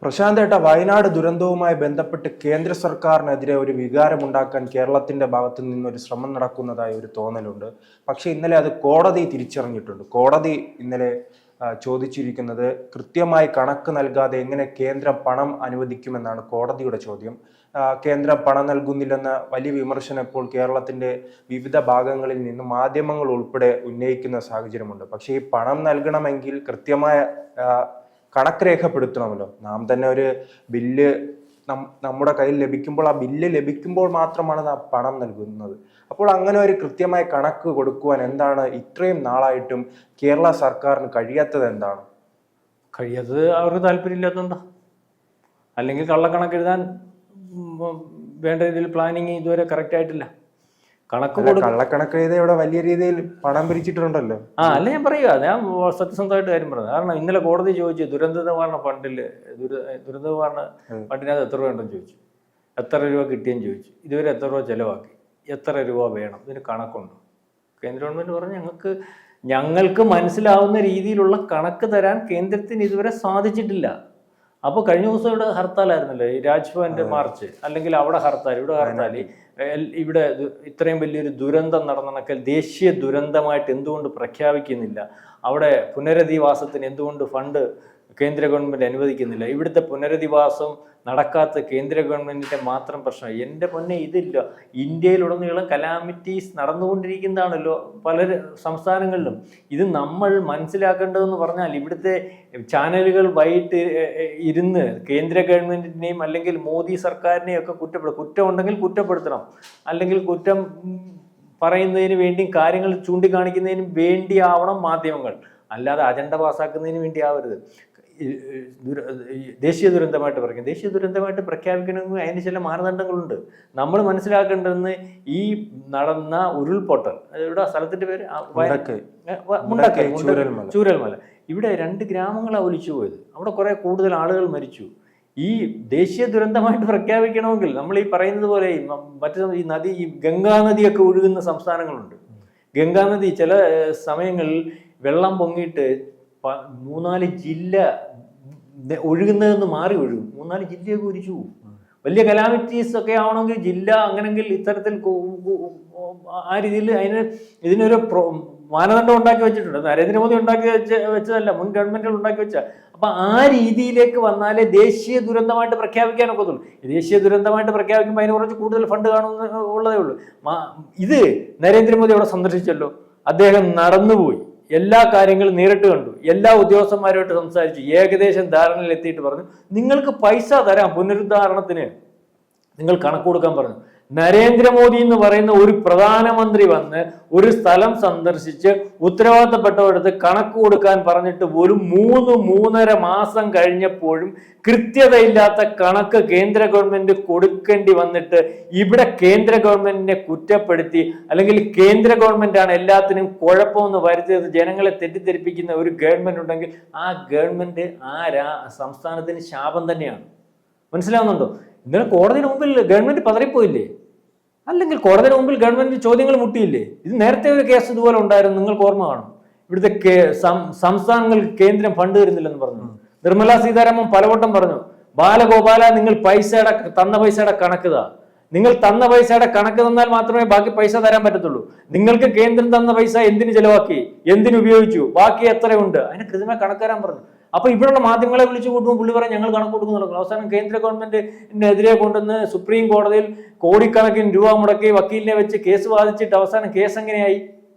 പ്രശാന്തേട്ട, വയനാട് ദുരന്തവുമായി ബന്ധപ്പെട്ട് കേന്ദ്ര സർക്കാരിനെതിരെ ഒരു വികാരമുണ്ടാക്കാൻ കേരളത്തിന്റെ ഭാഗത്തു നിന്നൊരു ശ്രമം നടക്കുന്നതായി ഒരു തോന്നലുണ്ട്. പക്ഷെ ഇന്നലെ അത് കോടതി തിരിച്ചറിഞ്ഞിട്ടുണ്ട്. കോടതി ഇന്നലെ ചോദിച്ചിരിക്കുന്നത് കൃത്യമായി കണക്ക് നൽകാതെ എങ്ങനെ കേന്ദ്രം പണം അനുവദിക്കുമെന്നാണ് കോടതിയുടെ ചോദ്യം. കേന്ദ്രം പണം നൽകുന്നില്ലെന്ന വലിയ വിമർശനം ഇപ്പോൾ കേരളത്തിന്റെ വിവിധ ഭാഗങ്ങളിൽ നിന്ന് മാധ്യമങ്ങൾ ഉൾപ്പെടെ ഉന്നയിക്കുന്ന സാഹചര്യമുണ്ട്. പക്ഷേ ഈ പണം നൽകണമെങ്കിൽ കൃത്യമായ കണക്ക് രേഖപ്പെടുത്തണമല്ലോ. നാം തന്നെ ഒരു ബില്ല് നമ്മുടെ കയ്യിൽ ലഭിക്കുമ്പോൾ ആ ബില്ല് ലഭിക്കുമ്പോൾ മാത്രമാണ് നാം പണം നൽകുന്നത്. അപ്പോൾ അങ്ങനെ ഒരു കൃത്യമായ കണക്ക് കൊടുക്കുവാൻ എന്താണ് ഇത്രയും നാളായിട്ടും കേരള സർക്കാരിന് കഴിയാത്തത്? എന്താണ് കഴിയാത്തത്? അവർക്ക് താല്പര്യമില്ലാത്തതുകൊണ്ടാ. അല്ലെങ്കിൽ കള്ളക്കണക്ക് എഴുതാൻ വേണ്ട രീതിയിൽ പ്ലാനിങ് ഇതുവരെ കറക്റ്റ് ആയിട്ടില്ല. കള്ളക്കണക്ക് എഴുതി ഇവിടെ വലിയ രീതിയിൽ പണം പിരിച്ചിട്ടുണ്ടല്ലോ. അല്ല, ഞാൻ പറയുക, ഞാൻ സത്യസന്ധമായിട്ട് കാര്യം പറഞ്ഞു. കാരണം ഇന്നലെ കോടതി ചോദിച്ചു, ദുരന്ത നിവാരണ ഫണ്ടില് ദുരന്ത നിവാരണ ഫണ്ടിനകത്ത് എത്ര രൂപ ഉണ്ടെന്ന് ചോദിച്ചു, എത്ര രൂപ കിട്ടിയെന്ന് ചോദിച്ചു, ഇതുവരെ എത്ര രൂപ ചെലവാക്കി, എത്ര രൂപ വേണം, ഇതിന് കണക്കുണ്ടോ? കേന്ദ്ര ഗവൺമെന്റ് പറഞ്ഞു, ഞങ്ങൾക്ക് മനസ്സിലാവുന്ന രീതിയിലുള്ള കണക്ക് തരാൻ കേന്ദ്രത്തിന് ഇതുവരെ സാധിച്ചിട്ടില്ല. അപ്പോൾ കഴിഞ്ഞ ദിവസം ഇവിടെ ഹർത്താലായിരുന്നല്ലോ, ഈ രാജ്ഭവന്റെ മാർച്ച്, അല്ലെങ്കിൽ അവിടെ ഹർത്താൽ, ഇവിടെ ഹർത്താൽ. ഇവിടെ ഇത്രയും വലിയൊരു ദുരന്തം നടന്നണക്കൽ ദേശീയ ദുരന്തമായിട്ട് എന്തുകൊണ്ട് പ്രഖ്യാപിക്കുന്നില്ല? അവിടെ പുനരധിവാസത്തിന് എന്തുകൊണ്ട് ഫണ്ട് കേന്ദ്ര ഗവൺമെന്റ് അനുവദിക്കുന്നില്ല? ഇവിടുത്തെ പുനരധിവാസം നടക്കാത്ത കേന്ദ്ര ഗവൺമെന്റിന്റെ മാത്രം പ്രശ്നം. എൻ്റെ പൊന്നെ, ഇതില്ല. ഇന്ത്യയിലുടനീളം കലാമിറ്റീസ് നടന്നുകൊണ്ടിരിക്കുന്നതാണല്ലോ പല സംസ്ഥാനങ്ങളിലും. ഇത് നമ്മൾ മനസ്സിലാക്കേണ്ടതെന്ന് പറഞ്ഞാൽ, ഇവിടുത്തെ ചാനലുകൾ വൈകിട്ട് ഇരുന്ന് കേന്ദ്ര ഗവൺമെന്റിനെയും അല്ലെങ്കിൽ മോദി സർക്കാരിനെയും ഒക്കെ കുറ്റം ഉണ്ടെങ്കിൽ കുറ്റപ്പെടുത്തണം, അല്ലെങ്കിൽ കുറ്റം പറയുന്നതിന് വേണ്ടിയും കാര്യങ്ങൾ ചൂണ്ടിക്കാണിക്കുന്നതിനും വേണ്ടിയാവണം മാധ്യമങ്ങൾ, അല്ലാതെ അജണ്ട പാസ്സാക്കുന്നതിന് വേണ്ടി ആവരുത്. ദേശീയ ദുരന്തമായിട്ട് പറയും, ദേശീയ ദുരന്തമായിട്ട് പ്രഖ്യാപിക്കണമെങ്കിൽ അതിന് ചില മാനദണ്ഡങ്ങളുണ്ട്. നമ്മൾ മനസ്സിലാക്കേണ്ടതെന്ന്, ഈ നടന്ന ഉരുൾപൊട്ടൽ, ഇവിടെ സ്ഥലത്തിന്റെ പേര് മുണ്ടക്കൈ, ചൂരൽമല, ഇവിടെ 2 ഗ്രാമങ്ങളാണ് ഒലിച്ചു പോയത്. അവിടെ കുറെ കൂടുതൽ ആളുകൾ മരിച്ചു. ഈ ദേശീയ ദുരന്തമായിട്ട് പ്രഖ്യാപിക്കണമെങ്കിൽ നമ്മൾ ഈ പറയുന്നത് പോലെ ഈ നദി, ഈ ഗംഗാനദിയൊക്കെ ഒഴുകുന്ന സംസ്ഥാനങ്ങളുണ്ട്. ഗംഗാനദി ചില സമയങ്ങളിൽ വെള്ളം പൊങ്ങിയിട്ട് 3-4 ജില്ല ഒഴുകുന്നതെന്ന് മാറി ഒഴുകും. 3-4 ജില്ലയൊക്കെ ഒലിച്ചു പോകും. വലിയ കലാമിറ്റീസ് ഒക്കെ ആവണമെങ്കിൽ ജില്ല അങ്ങനെങ്കിൽ ഇത്തരത്തിൽ ആ രീതിയിൽ ഇതിനൊരു മാനദണ്ഡം ഉണ്ടാക്കി വെച്ചിട്ടുണ്ട്. നരേന്ദ്രമോദി ഉണ്ടാക്കി വെച്ചതല്ല, മുൻ ഗവൺമെന്റുകൾ ഉണ്ടാക്കി വെച്ച. അപ്പൊ ആ രീതിയിലേക്ക് വന്നാലേ ദേശീയ ദുരന്തമായിട്ട് പ്രഖ്യാപിക്കാനൊക്കത്തുള്ളൂ. ദേശീയ ദുരന്തമായിട്ട് പ്രഖ്യാപിക്കുമ്പോൾ അതിന് കുറച്ച് കൂടുതൽ ഫണ്ട് കാണുന്നുള്ളതേ ഉള്ളൂ. ഇത് നരേന്ദ്രമോദി അവിടെ സന്ദർശിച്ചല്ലോ, അദ്ദേഹം നടന്നുപോയി, എല്ലാ കാര്യങ്ങളും നേരിട്ട് കണ്ടു, എല്ലാ ഉദ്യോഗസ്ഥന്മാരുമായിട്ട് സംസാരിച്ചു, ഏകദേശം ധാരണയിൽ എത്തിയിട്ട് പറഞ്ഞു, നിങ്ങൾക്ക് പൈസ തരാം പുനരുദ്ധാരണത്തിന്, നിങ്ങൾ കണക്ക് കൊടുക്കാൻ പറഞ്ഞു. നരേന്ദ്രമോദി എന്ന് പറയുന്ന ഒരു പ്രധാനമന്ത്രി വന്ന് ഒരു സ്ഥലം സന്ദർശിച്ച് ഉത്തരവാദിത്തപ്പെട്ടവരടുത്ത് കണക്ക് കൊടുക്കാൻ പറഞ്ഞിട്ട് ഒരു 3-3.5 മാസം കഴിഞ്ഞപ്പോഴും കൃത്യതയില്ലാത്ത കണക്ക് കേന്ദ്ര ഗവൺമെന്റ് കൊടുക്കേണ്ടി വന്നിട്ട് ഇവിടെ കേന്ദ്ര ഗവൺമെന്റിനെ കുറ്റപ്പെടുത്തി, അല്ലെങ്കിൽ കേന്ദ്ര ഗവൺമെന്റാണ് എല്ലാത്തിനും കുഴപ്പമെന്ന് വരുത്തിയത് ജനങ്ങളെ തെറ്റിദ്ധരിപ്പിക്കുന്ന ഒരു ഗവൺമെന്റ് ഉണ്ടെങ്കിൽ ആ ഗവൺമെന്റ് സംസ്ഥാനത്തിന് ശാപം തന്നെയാണ്. മനസ്സിലാവുന്നുണ്ടോ? ഇന്നലെ കോടതിയുടെ മുമ്പിൽ ഗവൺമെന്റ് പതറിപ്പോയില്ലേ? അല്ലെങ്കിൽ കോടതിയുടെ മുമ്പിൽ ഗവൺമെന്റ് ചോദ്യങ്ങൾ മുട്ടിയില്ലേ? ഇത് നേരത്തെ ഒരു കേസ് ഇതുപോലെ ഉണ്ടായിരുന്നു, നിങ്ങൾക്ക് ഓർമ്മ കാണും. ഇവിടുത്തെ സംസ്ഥാനങ്ങൾക്ക് കേന്ദ്രം ഫണ്ട് തരുന്നില്ലെന്ന് പറഞ്ഞു. നിർമ്മലാ സീതാരാമൻ പലവട്ടം പറഞ്ഞു, ബാലഗോപാല, നിങ്ങൾ തന്ന പൈസയുടെ കണക്ക് നിങ്ങൾ തന്ന പൈസയുടെ കണക്ക് തന്നാൽ മാത്രമേ ബാക്കി പൈസ തരാൻ പറ്റത്തുള്ളൂ. നിങ്ങൾക്ക് കേന്ദ്രം തന്ന പൈസ എന്തിനു ചെലവാക്കി, എന്തിനു ഉപയോഗിച്ചു, ബാക്കി എത്രയുണ്ട്, അതിന് കൃത്യമായി കണക്ക് തരാൻ പറഞ്ഞു. അപ്പൊ ഇവിടെയുള്ള മാധ്യമങ്ങളെ വിളിച്ചു കൂട്ടുമ്പോൾ പുള്ളി പറയാൻ ഞങ്ങൾ കണക്ക് കൊടുക്കുന്നു. അവസാനം കേന്ദ്ര ഗവൺമെന്റിനെതിരെ കൊണ്ടുവന്ന് സുപ്രീം കോടതിയിൽ കോടിക്കണക്കിന് രൂപ മുടക്കി വക്കീലിനെ വെച്ച് കേസ് വാദിച്ചിട്ട് അവസാനം കേസ് എങ്ങനെയായി?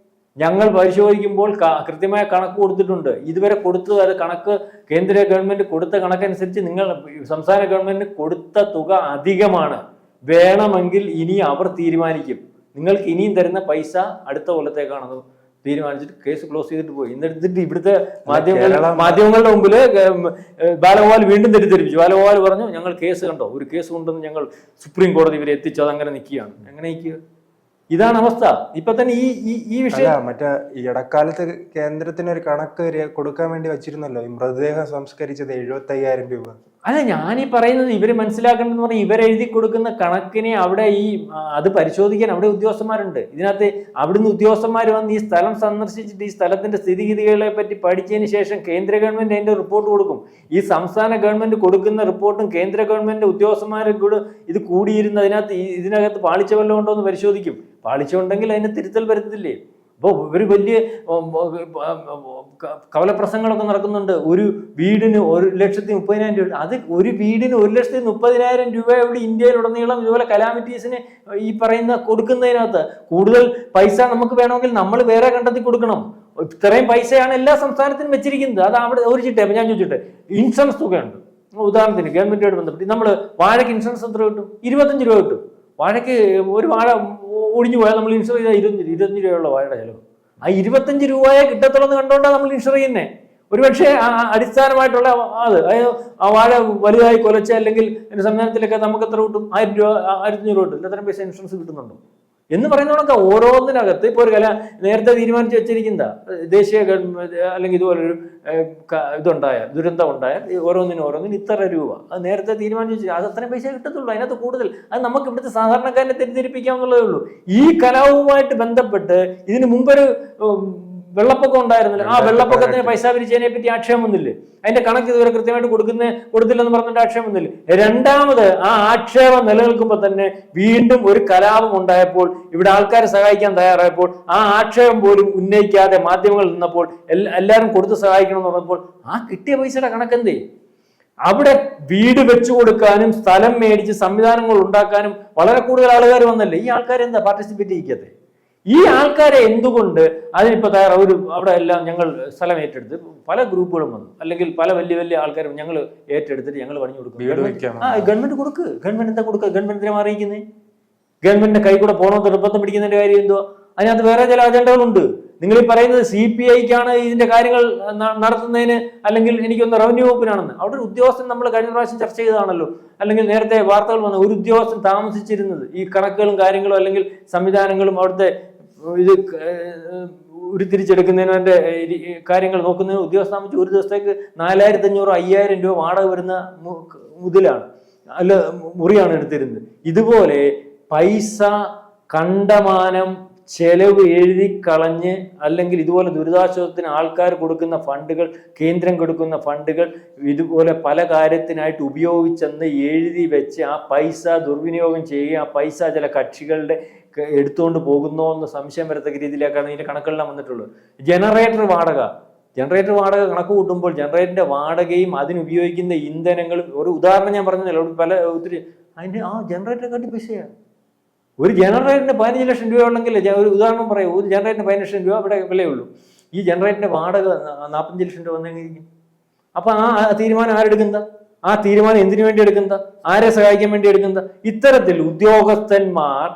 ഞങ്ങൾ പരിശോധിക്കുമ്പോൾ കൃത്യമായ കണക്ക് കൊടുത്തിട്ടുണ്ട്, ഇതുവരെ കൊടുത്തത് അത് കണക്ക് കേന്ദ്ര ഗവൺമെന്റ് കൊടുത്ത കണക്കനുസരിച്ച് നിങ്ങൾ സംസ്ഥാന ഗവൺമെന്റിന് കൊടുത്ത തുക അധികമാണ്, വേണമെങ്കിൽ ഇനി അവർ തീരുമാനിക്കും, നിങ്ങൾക്ക് ഇനിയും തരുന്ന പൈസ അടുത്ത കൊല്ലത്തേക്കാണെന്ന് തീരുമാനിച്ചിട്ട് കേസ് ക്ലോസ് ചെയ്തിട്ട് പോയി. എന്നിട്ട് ഇവിടുത്തെ മാധ്യമങ്ങളുടെ മുമ്പില് ബാലഗോപാൽ വീണ്ടും തെറ്റിദ്ധരിപ്പിച്ചു. ബാലഗോപാൽ പറഞ്ഞു, ഞങ്ങൾ കേസ് കണ്ടോ, ഒരു കേസ് കൊണ്ടുവന്ന് ഞങ്ങൾ സുപ്രീം കോടതി വരെ എത്തിച്ചു, അതങ്ങനെ നിൽക്കുകയാണ്. എങ്ങനെ നിൽക്കുക? ഇതാണ് അവസ്ഥ. ഇപ്പൊ തന്നെ ഈ വിഷയം മറ്റേ ഇടക്കാലത്ത് കേന്ദ്രത്തിന് ഒരു കണക്ക് കൊടുക്കാൻ വേണ്ടി വെച്ചിരുന്നല്ലോ, ഈ മൃതദേഹം സംസ്കരിച്ചത് 75,000 രൂപ. അല്ല, ഞാനീ പറയുന്നത് ഇവർ മനസ്സിലാക്കേണ്ടതെന്ന് പറഞ്ഞാൽ ഇവരെഴുതി കൊടുക്കുന്ന കണക്കിനെ അവിടെ അത് പരിശോധിക്കാൻ അവിടെ ഉദ്യോഗസ്ഥന്മാരുണ്ട്. ഇതിനകത്ത് അവിടുന്ന് ഉദ്യോഗസ്ഥന്മാർ വന്ന് ഈ സ്ഥലം സന്ദർശിച്ചിട്ട് ഈ സ്ഥലത്തിന്റെ സ്ഥിതിഗതികളെ പറ്റി പഠിച്ചതിന് ശേഷം കേന്ദ്ര ഗവൺമെന്റ് അതിന്റെ റിപ്പോർട്ട് കൊടുക്കും. ഈ സംസ്ഥാന ഗവൺമെന്റ് കൊടുക്കുന്ന റിപ്പോർട്ടും കേന്ദ്ര ഗവൺമെന്റ് ഉദ്യോഗസ്ഥന്മാരും കൂടെ ഇത് കൂടിയിരുന്ന് ഇതിനകത്ത് പാളിച്ച വല്ലതും ഉണ്ടോ എന്ന് പരിശോധിക്കും. പാളിച്ച ഉണ്ടെങ്കിൽ അതിന് തിരുത്തൽ വരുത്തില്ലേ. അപ്പോൾ ഒരു വലിയ കവലപ്രസംഗങ്ങളൊക്കെ നടക്കുന്നുണ്ട്. ഒരു വീടിന് 1,30,000 രൂപ. അത് ഒരു വീടിന് 1,30,000 രൂപ ഇവിടെ ഇന്ത്യയിലുടനീളം ഇതുപോലെ കലാമിറ്റീസിന് ഈ പറയുന്ന കൊടുക്കുന്നതിനകത്ത് കൂടുതൽ പൈസ നമുക്ക് വേണമെങ്കിൽ നമ്മൾ വേറെ കണ്ടെത്തി കൊടുക്കണം. ഇത്രയും പൈസയാണ് എല്ലാ സംസ്ഥാനത്തിനും വെച്ചിരിക്കുന്നത്. അത് അവിടെ ഒരു ചിട്ട ഞാൻ ചോദിച്ചിട്ട് ഇൻഷുറൻസ് തുകയുണ്ട്. ഉദാഹരണത്തിന് ഗവൺമെന്റുമായിട്ട് ബന്ധപ്പെട്ട് നമ്മൾ വാഴയ്ക്ക് ഇൻഷുറൻസ് എത്ര കിട്ടും? 25 രൂപ കിട്ടും. വാഴയ്ക്ക് ഒരു വാഴ ഒടിഞ്ഞു പോയാൽ നമ്മൾ ഇൻഷുർ ചെയ്താൽ 25 രൂപയുള്ള വാഴയുടെ ചിലവ്. ആ 25 രൂപയെ കിട്ടത്തുള്ളൂ എന്ന് കണ്ടുകൊണ്ടാണ് നമ്മൾ ഇൻഷുർ ചെയ്യുന്നത്. ഒരുപക്ഷെ അടിസ്ഥാനമായിട്ടുള്ള ആ വാഴ വലുതായി കൊലച്ച അല്ലെങ്കിൽ സംവിധാനത്തിലൊക്കെ നമുക്ക് എത്ര കിട്ടും? 1000 രൂപ 1500 രൂപ കിട്ടും. എത്രയും പൈസ ഇൻഷുറൻസ് കിട്ടുന്നുണ്ടോ എന്ന് പറയുന്നതൊക്കെ ഓരോന്നിനകത്ത് ഇപ്പോൾ ഒരു നേരത്തെ തീരുമാനിച്ച് വെച്ചിരിക്കുന്ന ദേശീയ ഗവൺമെന്റ് അല്ലെങ്കിൽ ഇതുപോലൊരു ദുരന്തം ഉണ്ടായാൽ ഓരോന്നിനും ഇത്ര രൂപ അത് നേരത്തെ തീരുമാനിച്ച് വെച്ചാൽ അത് അത്രയും പൈസ കിട്ടത്തുള്ളൂ. അതിനകത്ത് കൂടുതൽ അത് നമുക്ക് ഇവിടുത്തെ സാധാരണക്കാരനെ തെറ്റിദ്ധരിപ്പിക്കാമെന്നുള്ളതേ ഉള്ളൂ. ഈ കലാവുമായിട്ട് ബന്ധപ്പെട്ട് ഇതിന് മുമ്പൊരു വെള്ളപ്പൊക്കം ഉണ്ടായിരുന്നില്ല. ആ വെള്ളപ്പൊക്കത്തിന് പൈസ പിരിച്ചതിനെ പറ്റി ആക്ഷേപം വന്നില്ലേ? അതിന്റെ കണക്ക് ഇതുവരെ കൃത്യമായിട്ട് കൊടുത്തില്ലെന്ന് പറഞ്ഞിട്ട് ആക്ഷേപം വന്നില്ലേ? രണ്ടാമത് ആ ആക്ഷേപം നിലനിൽക്കുമ്പോൾ തന്നെ വീണ്ടും ഒരു കലാപം ഉണ്ടായപ്പോൾ ഇവിടെ ആൾക്കാരെ സഹായിക്കാൻ തയ്യാറായപ്പോൾ ആ ആക്ഷേപം പോലും ഉന്നയിക്കാതെ മാധ്യമങ്ങൾ നിന്നപ്പോൾ എല്ലാവരും കൊടുത്ത് സഹായിക്കണം എന്ന് പറഞ്ഞപ്പോൾ ആ കിട്ടിയ പൈസയുടെ കണക്കെന്തേ? അവിടെ വീട് വെച്ചു കൊടുക്കാനും സ്ഥലം മേടിച്ച് സംവിധാനങ്ങൾ ഉണ്ടാക്കാനും വളരെ കൂടുതൽ ആൾക്കാർ വന്നല്ലേ. ഈ ആൾക്കാരെന്താ പാർട്ടിസിപ്പേറ്റ് ചെയ്യിക്കാതെ? ഈ ആൾക്കാരെ എന്തുകൊണ്ട് അതിനിപ്പോൾ അവിടെ എല്ലാം ഞങ്ങൾ സ്ഥലം ഏറ്റെടുത്ത് പല ഗ്രൂപ്പുകളും വന്നു, അല്ലെങ്കിൽ പല വലിയ വലിയ ആൾക്കാരും ഞങ്ങൾ ഏറ്റെടുത്തിട്ട് ഞങ്ങൾ പണിഞ്ഞു കൊടുക്കും. ഗവൺമെന്റ് കൊടുക്ക്. ഗവൺമെന്റ് എന്താ കൊടുക്കുക? ഗവൺമെന്റിനെ അറിയിക്കുന്നത് ഗവൺമെന്റിന്റെ കൈ കൂടെ പോകണമെന്ന് നിർബന്ധം പിടിക്കുന്നതിന്റെ കാര്യം എന്തോ? അതിനകത്ത് വേറെ ചില അജണ്ടകളുണ്ട്. നിങ്ങൾ ഈ പറയുന്നത് CPIക്കാണ് ഇതിന്റെ കാര്യങ്ങൾ നടത്തുന്നതിന്, അല്ലെങ്കിൽ എനിക്കൊന്ന് റവന്യൂ വകുപ്പിനാണെന്ന്. അവിടെ ഒരു ഉദ്യോഗസ്ഥൻ നമ്മൾ കഴിഞ്ഞ പ്രാവശ്യം ചർച്ച ചെയ്തതാണല്ലോ, അല്ലെങ്കിൽ നേരത്തെ വാർത്തകൾ വന്ന ഒരു ഉദ്യോഗസ്ഥൻ താമസിച്ചിരുന്നത് ഈ കണക്കുകളും കാര്യങ്ങളും അല്ലെങ്കിൽ സംവിധാനങ്ങളും അവിടുത്തെ ഇത് ഉരുത്തിരിച്ചെടുക്കുന്നതിന്റെ കാര്യങ്ങൾ നോക്കുന്നതിന് ഉദ്യോഗസ്ഥ താമസിച്ച് ഒരു ദിവസത്തേക്ക് 4,500-5,000 രൂപ വാടക വരുന്ന മുതലാണ് മുറിയാണ് എടുത്തിരുന്നത്. ഇതുപോലെ പൈസ കണ്ടമാനം ചെലവ് എഴുതി കളഞ്ഞ്, അല്ലെങ്കിൽ ഇതുപോലെ ദുരിതാശ്വാസത്തിന് ആൾക്കാർ കൊടുക്കുന്ന ഫണ്ടുകൾ, കേന്ദ്രം കൊടുക്കുന്ന ഫണ്ടുകൾ ഇതുപോലെ പല കാര്യത്തിനായിട്ട് ഉപയോഗിച്ചെന്ന് എഴുതി വെച്ച് ആ പൈസ ദുർവിനിയോഗം ചെയ്യുക, ആ പൈസ ചില കക്ഷികളുടെ എടുത്തുകൊണ്ട് പോകുന്നോ എന്ന് സംശയം വരത്തക്ക രീതിയിലേക്കാണ് ഇതിന്റെ കണക്കെല്ലാം വന്നിട്ടുള്ളത്. ജനറേറ്റർ വാടക കണക്ക് കൂട്ടുമ്പോൾ ജനറേറ്ററിന്റെ വാടകയും അതിനുപയോഗിക്കുന്ന ഇന്ധനങ്ങളും, ഒരു ഉദാഹരണം ഞാൻ പറഞ്ഞല്ലോ, ഒത്തിരി അതിന്റെ ആ ജനറേറ്ററെ കാട്ടി പൈസയാണ്. ഒരു ജനറേറ്ററിന് 15 ലക്ഷം രൂപ ഉണ്ടെങ്കിൽ, ഒരു ഉദാഹരണം പറയും, ഒരു ജനറേറ്ററിന് 15 ലക്ഷം രൂപ ഇവിടെ വിലയുള്ളൂ. ഈ ജനറേറ്ററിന്റെ വാടക 45 ലക്ഷം രൂപ വന്നെങ്കിൽ അപ്പൊ ആ തീരുമാനം ആരെടുക്കുന്ന? ആ തീരുമാനം എന്തിനു വേണ്ടി എടുക്കുന്ന? ആരെ സഹായിക്കാൻ വേണ്ടി എടുക്കുന്ന? ഇത്തരത്തിൽ ഉദ്യോഗസ്ഥന്മാർ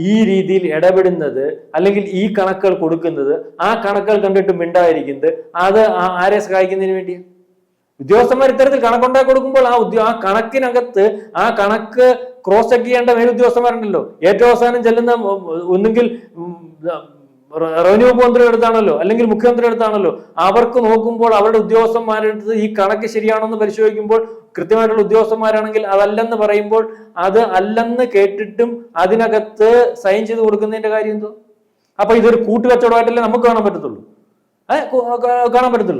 ഈ രീതിയിൽ ഇടപെടുന്നത്, അല്ലെങ്കിൽ ഈ കണക്കുകൾ കൊടുക്കുന്നത്, ആ കണക്കുകൾ കണ്ടിട്ട് മിണ്ടായിരിക്കുന്നത്, അത് ആരെ സഹായിക്കുന്നതിന് വേണ്ടി? ഉദ്യോഗസ്ഥന്മാർ ഇത്തരത്തിൽ കണക്കുണ്ടാക്കി കൊടുക്കുമ്പോൾ ആ കണക്കിനകത്ത് ആ കണക്ക് ക്രോസ് ചെക്ക് ചെയ്യേണ്ട മേലുദ്യോഗസ്ഥന്മാരുണ്ടല്ലോ. ഏറ്റവും അവസാനം ചെല്ലുന്ന ഒന്നുകിൽ റവന്യൂ മന്ത്രിയുടെ അടുത്താണല്ലോ, അല്ലെങ്കിൽ മുഖ്യമന്ത്രിയുടെ അടുത്താണല്ലോ. അവർക്ക് നോക്കുമ്പോൾ അവരുടെ ഉദ്യോഗസ്ഥന്മാരുടെ അടുത്ത് ഈ കണക്ക് ശരിയാണോ എന്ന് പരിശോധിക്കുമ്പോൾ കൃത്യമായിട്ടുള്ള ഉദ്യോഗസ്ഥന്മാരാണെങ്കിൽ അതല്ലെന്ന് പറയുമ്പോൾ അത് അല്ലെന്ന് കേട്ടിട്ടും അതിനകത്ത് സൈൻ ചെയ്ത് കൊടുക്കുന്നതിന്റെ കാര്യം എന്തോ? അപ്പൊ ഇതൊരു കൂട്ടുകച്ചവടമായിട്ടല്ലേ നമുക്ക് കാണാൻ പറ്റത്തുള്ളൂ.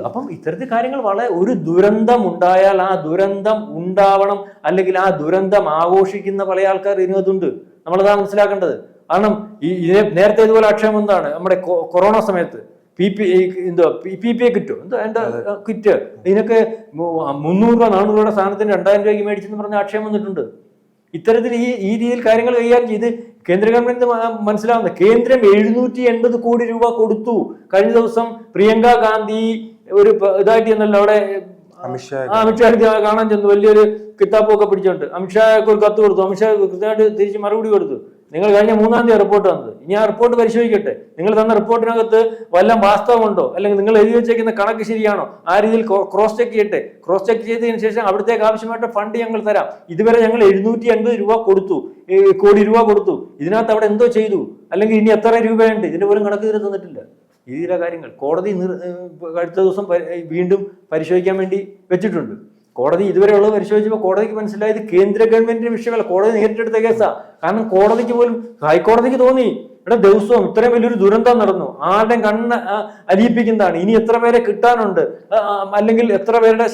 അപ്പം ഇത്തരത്തിൽ കാര്യങ്ങൾ വളരെ, ഒരു ദുരന്തം ഉണ്ടായാൽ ആ ദുരന്തം ഉണ്ടാവണം, അല്ലെങ്കിൽ ആ ദുരന്തം ആഘോഷിക്കുന്ന പല ആൾക്കാർ ഇതിനകത്തുണ്ട്. നമ്മളതാ മനസ്സിലാക്കേണ്ടത്. കാരണം ഇതിനെ നേരത്തെ ഇതുപോലെ ആക്ഷേപം എന്താണ്? നമ്മുടെ കൊറോണ സമയത്ത് PPE കിറ്റോ എന്റെ കിറ്റ് ഇതിനൊക്കെ 300-400 രൂപയുടെ സാധനത്തിന് 2000 രൂപയ്ക്ക് മേടിച്ചെന്ന് പറഞ്ഞ ആക്ഷേപം വന്നിട്ടുണ്ട്. ഇത്തരത്തിൽ ഈ രീതിയിൽ കാര്യങ്ങൾ കൈകാര്യം ചെയ്ത് കേന്ദ്ര ഗവൺമെന്റ് മനസ്സിലാവുന്നത്, കേന്ദ്രം 780 കോടി രൂപ കൊടുത്തു. കഴിഞ്ഞ ദിവസം പ്രിയങ്ക ഗാന്ധി ഒരു ഇതായിട്ട് ചെന്നല്ലോ അവിടെ, അമിത്ഷാ കാണാൻ ചെന്നു, വലിയൊരു കിതാബൊക്കെ പിടിച്ചോണ്ട് അമിത്ഷാക്ക് ഒരു കത്ത് കൊടുത്തു. അമിത്ഷാ കൃത്യമായിട്ട് തിരിച്ച് മറുപടി കൊടുത്തു. നിങ്ങൾ കഴിഞ്ഞ 3-ാം തീയതി റിപ്പോർട്ട് വന്നത്, ഇനി ആ റിപ്പോർട്ട് പരിശോധിക്കട്ടെ. നിങ്ങൾ തന്ന റിപ്പോർട്ടിനകത്ത് വല്ല വാസ്തവമുണ്ടോ, അല്ലെങ്കിൽ നിങ്ങൾ എഴുതി വെച്ചേക്കുന്ന കണക്ക് ശരിയാണോ, ആ രീതിയിൽ ക്രോസ് ചെക്ക് ചെയ്യട്ടെ. ക്രോസ് ചെക്ക് ചെയ്തതിനു ശേഷം അവിടത്തേക്ക് ആവശ്യമായിട്ട് ഫണ്ട് ഞങ്ങൾ തരാം. ഇതുവരെ ഞങ്ങൾ 780 കോടി രൂപ കൊടുത്തു. ഇതിനകത്ത് അവിടെ എന്തോ ചെയ്തു, അല്ലെങ്കിൽ ഇനി എത്ര രൂപയുണ്ട്, ഇതിന്റെ പോലും കണക്ക് തീരെ തന്നിട്ടില്ല. ഇതിലെ കാര്യങ്ങൾ കോടതി അടുത്ത ദിവസം വീണ്ടും പരിശോധിക്കാൻ വേണ്ടി വെച്ചിട്ടുണ്ട്. കോടതി ഇതുവരെയുള്ളത് പരിശോധിച്ചപ്പോൾ കോടതിക്ക് മനസ്സിലായത് കേന്ദ്ര ഗവൺമെന്റിന്റെ വിഷയമല്ല, കോടതി നേരിട്ടെടുത്ത കേസാ. കാരണം കോടതിക്ക് പോലും, ഹൈക്കോടതിക്ക് തോന്നി ഇവിടെ ദിവസവും ഇത്രയും വലിയൊരു ദുരന്തം നടന്നു, ആരുടെയും കണ്ണ് അലിയിപ്പിക്കുന്നതാണ്, ഇനി എത്ര പേരെ കിട്ടാനുണ്ട്, അല്ലെങ്കിൽ എത്ര പേരുടെ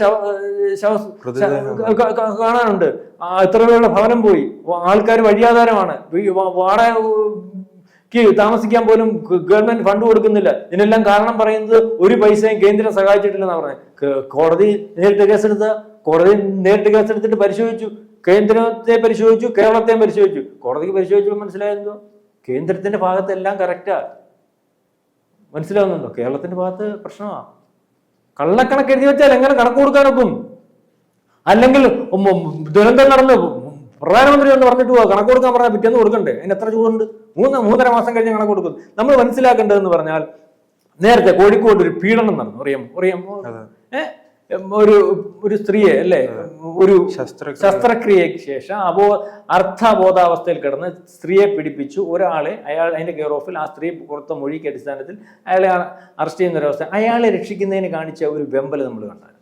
കാണാനുണ്ട്, എത്ര പേരുടെ ഭവനം പോയി, ആൾക്കാർ വഴിയാധാരമാണ്, വാടകയ്ക്ക് താമസിക്കാൻ പോലും ഗവൺമെന്റ് ഫണ്ട് കൊടുക്കുന്നില്ല. ഇതിനെല്ലാം കാരണം പറയുന്നത് ഒരു പൈസയും കേന്ദ്രം സഹായിച്ചിട്ടില്ലെന്നാണ് പറഞ്ഞത്. കോടതി നേരിട്ട് കേസെടുത്തിട്ട് പരിശോധിച്ചു, കേന്ദ്രത്തെ പരിശോധിച്ചു, കേരളത്തെയും പരിശോധിച്ചു. കോടതിക്ക് പരിശോധിച്ചപ്പോൾ മനസ്സിലായെന്തോ, കേന്ദ്രത്തിന്റെ ഭാഗത്ത് എല്ലാം കറക്റ്റാ. മനസ്സിലാവുന്നുണ്ടോ? കേരളത്തിന്റെ ഭാഗത്ത് പ്രശ്നമാണ്. കള്ളക്കണക്ക് എഴുതി വെച്ചാൽ എങ്ങനെ കണക്ക് കൊടുക്കാനൊക്കും? അല്ലെങ്കിൽ ദുരന്തം നടന്നു പ്രധാനമന്ത്രി എന്ന് പറഞ്ഞിട്ട് പോവാ, കണക്ക് കൊടുക്കാൻ പറഞ്ഞാൽ പിറ്റേന്ന് കൊടുക്കണ്ടേ? അതിന് എത്ര ചൂടുണ്ട്? 3.5 മാസം കഴിഞ്ഞ് കണക്ക് കൊടുക്കും. നമ്മൾ മനസ്സിലാക്കേണ്ടതെന്ന് പറഞ്ഞാൽ, നേരത്തെ കോഴിക്കോട് ഒരു പീഡനം നടന്നു, അറിയാമോ? ഒരു സ്ത്രീയെ അല്ലെ, ഒരു ശസ്ത്രക്രിയയ്ക്ക് ശേഷം അർത്ഥബോധാവസ്ഥയിൽ കിടന്ന് സ്ത്രീയെ പീഡിപ്പിച്ചു ഒരാളെ, അതിന്റെ കെയർ ഓഫിൽ ആ സ്ത്രീ പുറത്ത മൊഴിക്ക് അടിസ്ഥാനത്തിൽ അയാളെ അറസ്റ്റ് ചെയ്യുന്ന ഒരവസ്ഥ. അയാളെ രക്ഷിക്കുന്നതിന് കാണിച്ച ഒരു വെമ്പല് നമ്മൾ കണ്ടാൽ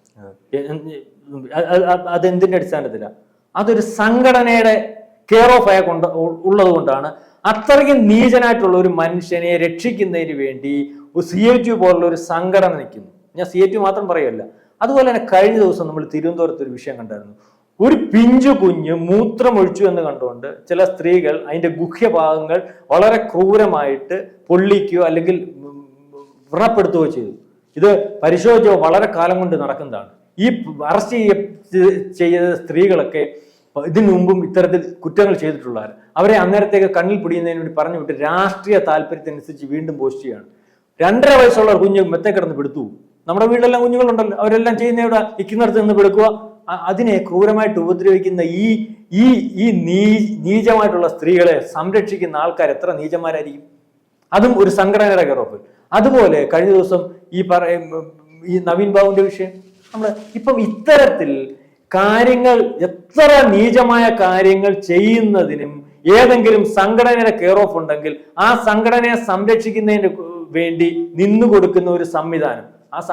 അതെന്തിന്റെ അടിസ്ഥാനത്തിലാണ്? അതൊരു സംഘടനയുടെ കെയർ ഓഫ് ഉള്ളത് കൊണ്ടാണ്. അത്രയ്ക്കും നീചനായിട്ടുള്ള ഒരു മനുഷ്യനെ രക്ഷിക്കുന്നതിന് വേണ്ടി CATU പോലുള്ള ഒരു സംഘടന നിൽക്കുന്നു. ഞാൻ CATU മാത്രം പറയുമല്ല. അതുപോലെ തന്നെ കഴിഞ്ഞ ദിവസം നമ്മൾ തിരുവനന്തപുരത്ത് ഒരു വിഷയം കണ്ടായിരുന്നു. ഒരു പിഞ്ചു കുഞ്ഞ് മൂത്രമൊഴിച്ചു എന്ന് കണ്ടുകൊണ്ട് ചില സ്ത്രീകൾ അതിന്റെ ഗുഹ്യഭാഗങ്ങൾ വളരെ ക്രൂരമായിട്ട് പൊള്ളിക്കുകയോ അല്ലെങ്കിൽ വ്രണപ്പെടുത്തുകയോ ചെയ്തു. ഇത് പരിശോധിച്ചോ വളരെ കാലം കൊണ്ട് നടക്കുന്നതാണ്. ഈ അറസ്റ്റ് ചെയ്ത സ്ത്രീകളൊക്കെ ഇതിനു മുമ്പും ഇത്തരത്തിൽ കുറ്റങ്ങൾ ചെയ്തിട്ടുള്ളവർ. അവരെ അന്നേരത്തേക്ക് കണ്ണിൽ പിടിയുന്നതിന് വേണ്ടി പറഞ്ഞു വിട്ട് രാഷ്ട്രീയ താല്പര്യത്തിനനുസരിച്ച് വീണ്ടും പോസ്റ്റ് ചെയ്യാണ്. 2.5 വയസ്സുള്ള കുഞ്ഞ് മെത്തെ കിടന്ന് പെടുത്തു. നമ്മുടെ വീട്ടിലെല്ലാം കുഞ്ഞുങ്ങളുണ്ടല്ലോ, അവരെല്ലാം ചെയ്യുന്ന ഇവിടെ ഇക്കുന്നിടത്ത് നിന്ന് പെടുക്കുക. അതിനെ ക്രൂരമായിട്ട് ഉപദ്രവിക്കുന്ന ഈ നീചമായിട്ടുള്ള സ്ത്രീകളെ സംരക്ഷിക്കുന്ന ആൾക്കാർ എത്ര നീചന്മാരായിരിക്കും? അതും ഒരു സംഘടനയുടെ കെയറോഫ്. അതുപോലെ കഴിഞ്ഞ ദിവസം ഈ നവീൻ ബാബുവിന്റെ വിഷയം, നമ്മള് ഇപ്പം ഇത്തരത്തിൽ കാര്യങ്ങൾ, എത്ര നീചമായ കാര്യങ്ങൾ ചെയ്യുന്നതിനും ഏതെങ്കിലും സംഘടനയുടെ കെയർ ഓഫ് ഉണ്ടെങ്കിൽ ആ സംഘടനയെ സംരക്ഷിക്കുന്നതിന് വേണ്ടി നിന്നു കൊടുക്കുന്ന ഒരു സംവിധാനം,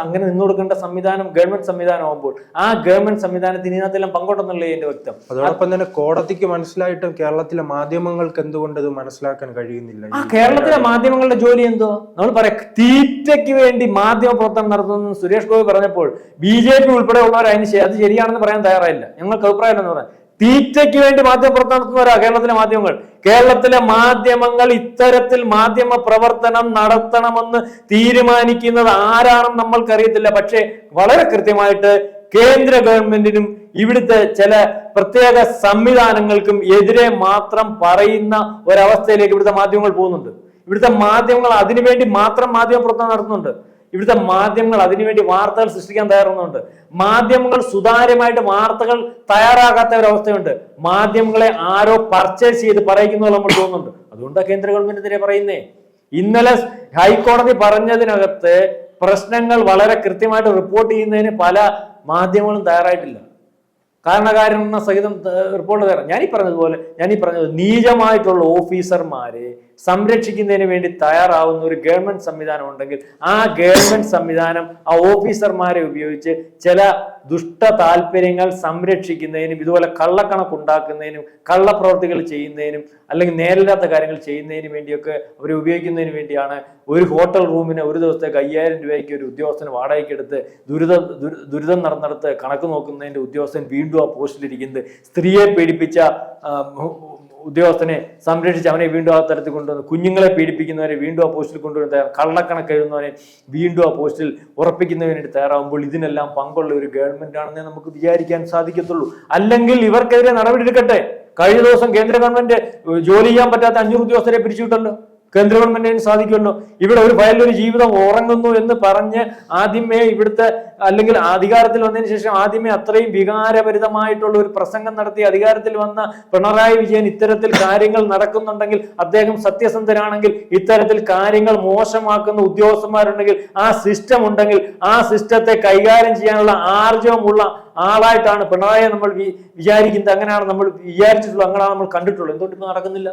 അങ്ങനെ നിന്നു കൊടുക്കേണ്ട സംവിധാനം ഗവൺമെന്റ് സംവിധാനം ആകുമ്പോൾ ആ ഗവൺമെന്റ് സംവിധാനത്തിന് ഇതിനകത്തെല്ലാം പങ്കുണ്ടെന്നുള്ളത് എന്റെ വ്യക്തം. അതോടൊപ്പം തന്നെ കോടതിക്ക് മനസ്സിലായിട്ടും കേരളത്തിലെ മാധ്യമങ്ങൾക്ക് എന്തുകൊണ്ട് ഇത് മനസ്സിലാക്കാൻ കഴിയുന്നില്ല? ആ കേരളത്തിലെ മാധ്യമങ്ങളുടെ ജോലി എന്തോ? നമ്മൾ പറയാം, തീറ്റയ്ക്ക് വേണ്ടി മാധ്യമ പ്രവർത്തനം നടത്തുന്നു സുരേഷ് ഗോപി പറഞ്ഞപ്പോൾ BJP ഉൾപ്പെടെയുള്ളവർ അത് ശരിയാണെന്ന് പറയാൻ തയ്യാറായില്ല. ഞങ്ങൾക്ക് അഭിപ്രായമില്ലെന്ന് പറയാം. തീറ്റയ്ക്ക് വേണ്ടി മാധ്യമപ്രവർത്തനം നടത്തുന്നവരാ കേരളത്തിലെ മാധ്യമങ്ങൾ. കേരളത്തിലെ മാധ്യമങ്ങൾ ഇത്തരത്തിൽ മാധ്യമ പ്രവർത്തനം നടത്തണമെന്ന് തീരുമാനിക്കുന്നത് ആരാണെന്ന് നമ്മൾക്കറിയത്തില്ല. പക്ഷേ വളരെ കൃത്യമായിട്ട് കേന്ദ്ര ഗവൺമെന്റിനും ഇവിടുത്തെ ചില പ്രത്യേക സംവിധാനങ്ങൾക്കും എതിരെ മാത്രം പറയുന്ന ഒരവസ്ഥയിലേക്ക് ഇവിടുത്തെ മാധ്യമങ്ങൾ പോകുന്നുണ്ട്. ഇവിടുത്തെ മാധ്യമങ്ങൾ അതിനുവേണ്ടി മാത്രം മാധ്യമ പ്രവർത്തനം നടത്തുന്നുണ്ട്. ഇവിടുത്തെ മാധ്യമങ്ങൾ അതിനുവേണ്ടി വാർത്തകൾ സൃഷ്ടിക്കാൻ തയ്യാറാവുന്നുണ്ട്. മാധ്യമങ്ങൾ സുതാര്യമായിട്ട് വാർത്തകൾ തയ്യാറാകാത്ത ഒരവസ്ഥയുണ്ട്. മാധ്യമങ്ങളെ ആരോ പർച്ചേസ് ചെയ്ത് പറയിക്കുന്നത് നമ്മൾ തോന്നുന്നുണ്ട്. അതുകൊണ്ടാണ് കേന്ദ്ര ഗവൺമെന്റിനെതിരെ പറയുന്നേ. ഇന്നലെ ഹൈക്കോടതി പറഞ്ഞതിനകത്ത് പ്രശ്നങ്ങൾ വളരെ കൃത്യമായിട്ട് റിപ്പോർട്ട് ചെയ്യുന്നതിന് പല മാധ്യമങ്ങളും തയ്യാറായിട്ടില്ല. കാരണകാരണ സഹിതം റിപ്പോർട്ട് തരാം. ഞാനീ പറഞ്ഞത് നീചമായിട്ടുള്ള ഓഫീസർമാരെ സംരക്ഷിക്കുന്നതിന് വേണ്ടി തയ്യാറാവുന്ന ഒരു ഗവൺമെന്റ് സംവിധാനം ഉണ്ടെങ്കിൽ ആ ഗവൺമെന്റ് സംവിധാനം ആ ഓഫീസർമാരെ ഉപയോഗിച്ച് ചില ദുഷ്ട താല്പര്യങ്ങൾ സംരക്ഷിക്കുന്നതിനും ഇതുപോലെ കള്ളക്കണക്കുണ്ടാക്കുന്നതിനും കള്ളപ്രവർത്തികൾ ചെയ്യുന്നതിനും അല്ലെങ്കിൽ നേരിടാത്ത കാര്യങ്ങൾ ചെയ്യുന്നതിന് വേണ്ടിയൊക്കെ അവർ ഉപയോഗിക്കുന്നതിന് വേണ്ടിയാണ് ഒരു ഹോട്ടൽ റൂമിന് ഒരു ദിവസത്തേക്ക് 5000 രൂപയ്ക്ക് ഒരു ഉദ്യോഗസ്ഥന് വാടകയ്ക്ക് എടുത്ത് ദുരിതം നടന്നിടത്ത് കണക്ക് നോക്കുന്നതിന്റെ ഉദ്യോഗസ്ഥൻ വീണ്ടും ആ പോസ്റ്റിലിരിക്കുന്നത്, സ്ത്രീയെ പീഡിപ്പിച്ച ഉദ്യോഗസ്ഥനെ സംരക്ഷിച്ച് അവനെ വീണ്ടും ആ തരത്തിൽ കൊണ്ടുവന്ന്, കുഞ്ഞുങ്ങളെ പീഡിപ്പിക്കുന്നവരെ വീണ്ടും ആ പോസ്റ്റിൽ കൊണ്ടുവരുന്ന കള്ളക്കണക്ക് എഴുതുന്നവനെ വീണ്ടും ആ പോസ്റ്റിൽ ഉറപ്പിക്കുന്നതിന് വേണ്ടി തയ്യാറാവുമ്പോൾ ഇതിനെല്ലാം പങ്കുള്ള ഒരു ഗവൺമെന്റ് ആണെന്നേ നമുക്ക് വിചാരിക്കാൻ സാധിക്കത്തുള്ളൂ. അല്ലെങ്കിൽ ഇവർക്കെതിരെ നടപടി എടുക്കട്ടെ. കഴിഞ്ഞ ദിവസം കേന്ദ്ര ഗവൺമെന്റ് ജോലി ചെയ്യാൻ പറ്റാത്ത 500 ഉദ്യോഗസ്ഥരെ പിരിച്ചുവിട്ടല്ലോ. കേന്ദ്ര ഗവൺമെന്റിന് സാധിക്കുമല്ലോ. ഇവിടെ ഒരു ഫയലിലൊരു ജീവിതം ഉറങ്ങുന്നു എന്ന് പറഞ്ഞ് ആദ്യമേ ഇവിടുത്തെ അല്ലെങ്കിൽ അധികാരത്തിൽ വന്നതിന് ശേഷം ആദ്യമേ അത്രയും വികാരഭരിതമായിട്ടുള്ള ഒരു പ്രസംഗം നടത്തി അധികാരത്തിൽ വന്ന പിണറായി വിജയൻ ഇത്തരത്തിൽ കാര്യങ്ങൾ നടക്കുന്നുണ്ടെങ്കിൽ, അദ്ദേഹം സത്യസന്ധനാണെങ്കിൽ, ഇത്തരത്തിൽ കാര്യങ്ങൾ മോശമാക്കുന്ന ഉദ്യോഗസ്ഥന്മാരുണ്ടെങ്കിൽ, ആ സിസ്റ്റം ഉണ്ടെങ്കിൽ ആ സിസ്റ്റത്തെ കൈകാര്യം ചെയ്യാനുള്ള ആർജവമുള്ള ആളായിട്ടാണ് പിണറായിയെ നമ്മൾ വിചാരിക്കുന്നത്. അങ്ങനെയാണ് നമ്മൾ വിചാരിച്ചിട്ടുള്ളത്, അങ്ങനെയാണ് നമ്മൾ കണ്ടിട്ടുള്ളത്. എന്തുകൊണ്ട് നടക്കുന്നില്ല?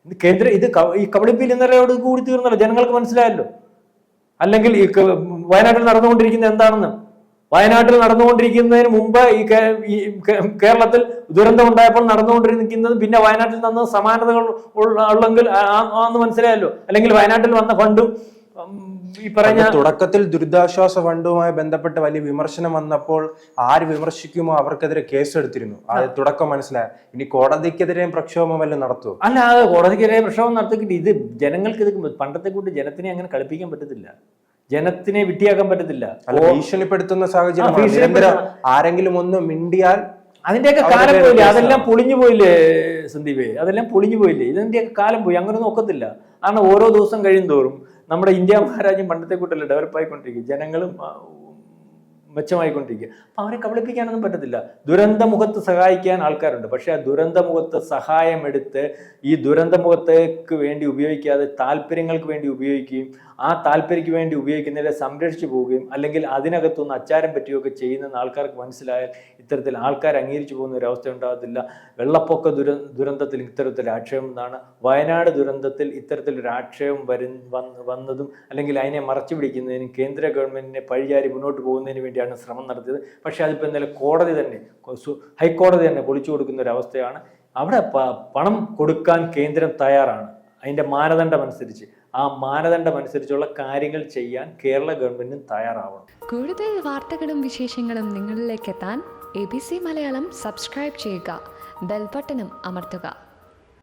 ഈ കബളിപ്പിൽ ഇന്നലെയോട് കൂടി തീർന്നല്ലോ, ജനങ്ങൾക്ക് മനസ്സിലായല്ലോ. അല്ലെങ്കിൽ ഈ വയനാട്ടിൽ നടന്നുകൊണ്ടിരിക്കുന്നത് എന്താണെന്ന് വയനാട്ടിൽ നടന്നുകൊണ്ടിരിക്കുന്നതിന് മുമ്പ് ഈ കേരളത്തിൽ ദുരന്തം ഉണ്ടായപ്പോൾ നടന്നുകൊണ്ടിരിക്കുന്നത് പിന്നെ വയനാട്ടിൽ നിന്ന് സമാനതകൾ ഉള്ളെങ്കിൽ ആന്ന് മനസ്സിലായല്ലോ. അല്ലെങ്കിൽ വയനാട്ടിൽ വന്ന ഫണ്ടും ഈ പറഞ്ഞ തുടക്കത്തിൽ ദുരിതാശ്വാസ ഫണ്ടുമായി ബന്ധപ്പെട്ട് വലിയ വിമർശനം വന്നപ്പോൾ ആര് വിമർശിക്കുമോ അവർക്കെതിരെ കേസെടുത്തിരുന്നു. അത് തുടക്കം മനസ്സിലായി. ഇനി കോടതിക്കെതിരെയും പ്രക്ഷോഭം വല്ലതും നടത്തുമോ? അല്ല, അത് കോടതിക്കെതിരെ പ്രക്ഷോഭം നടത്തിയിട്ട് ഇത് ജനങ്ങൾക്ക് ഇത് പണ്ടത്തെ കൂട്ടി ജനത്തിനെ അങ്ങനെ കളിപ്പിക്കാൻ പറ്റത്തില്ല, ജനത്തിനെ വിട്ടിയാക്കാൻ പറ്റത്തില്ല. ഭീഷണിപ്പെടുത്തുന്ന സാഹചര്യം ആരെങ്കിലും ഒന്ന് മിണ്ടിയാൽ അതിന്റെയൊക്കെ കാലം പോയില്ലേ, അതെല്ലാം പൊളിഞ്ഞു പോയില്ലേ സന്ദീപേ, അതെല്ലാം പൊളിഞ്ഞു പോയില്ലേ. ഇതിന്റെയൊക്കെ കാലം പോയി, അങ്ങനൊന്നും ഒക്കത്തില്ല. കാരണം ഓരോ ദിവസം കഴിയും തോറും നമ്മുടെ ഇന്ത്യ മഹാരാജ്യം പണ്ടത്തെ കൂട്ടല്ല ഡെവലപ്പ് ആയിക്കൊണ്ടിരിക്കും, ജനങ്ങളും മെച്ചമായിക്കൊണ്ടിരിക്കുക. അപ്പം അവരെ കബളിപ്പിക്കാനൊന്നും പറ്റത്തില്ല. ദുരന്തമുഖത്ത് സഹായിക്കാൻ ആൾക്കാരുണ്ട്, പക്ഷെ ആ ദുരന്തമുഖത്ത് സഹായമെടുത്ത് ഈ ദുരന്തമുഖത്തേക്ക് വേണ്ടി ഉപയോഗിക്കാതെ താല്പര്യങ്ങൾക്ക് വേണ്ടി ഉപയോഗിക്കുകയും ആ താല്പര്യക്ക് വേണ്ടി ഉപയോഗിക്കുന്നതിനെ സംരക്ഷിച്ചു പോവുകയും അല്ലെങ്കിൽ അതിനകത്തുനിന്ന് അച്ചാരം പറ്റുകയൊക്കെ ചെയ്യുന്ന ആൾക്കാർക്ക് മനസ്സിലായാൽ ഇത്തരത്തിൽ ആൾക്കാർ അംഗീകരിച്ചു പോകുന്ന ഒരു അവസ്ഥ ഉണ്ടാകത്തില്ല. വെള്ളപ്പൊക്ക ദുരന്തത്തിൽ ഇത്തരത്തിൽ ആക്ഷേപം എന്നാണ്, വയനാട് ദുരന്തത്തിൽ ഇത്തരത്തിലൊരു ആക്ഷേപം വന്നതും അല്ലെങ്കിൽ അതിനെ മറച്ചു പിടിക്കുന്നതിനും കേന്ദ്ര ഗവൺമെന്റിനെ പഴിചാരി മുന്നോട്ട് പോകുന്നതിന് വേണ്ടിയാണ് ശ്രമം നടത്തിയത്. പക്ഷെ അതിപ്പോൾ ഇന്നലെ കോടതി തന്നെ, ഹൈക്കോടതി തന്നെ പൊളിച്ചു കൊടുക്കുന്ന ഒരു അവസ്ഥയാണ്. അവിടെ പണം കൊടുക്കാൻ കേന്ദ്രം തയ്യാറാണ്, അതിൻ്റെ മാനദണ്ഡം അനുസരിച്ച്. ആ മാനദണ്ഡം അനുസരിച്ചുള്ള കാര്യങ്ങൾ ചെയ്യാൻ കേരള ഗവൺമെന്റിനും തയ്യാറാവണം. കൂടുതൽ വാർത്തകളും വിശേഷങ്ങളും നിങ്ങളിലേക്ക് എത്താൻ ABC മലയാളം സബ്സ്ക്രൈബ് ചെയ്യുക, ബെൽ ബട്ടണും അമർത്തുക.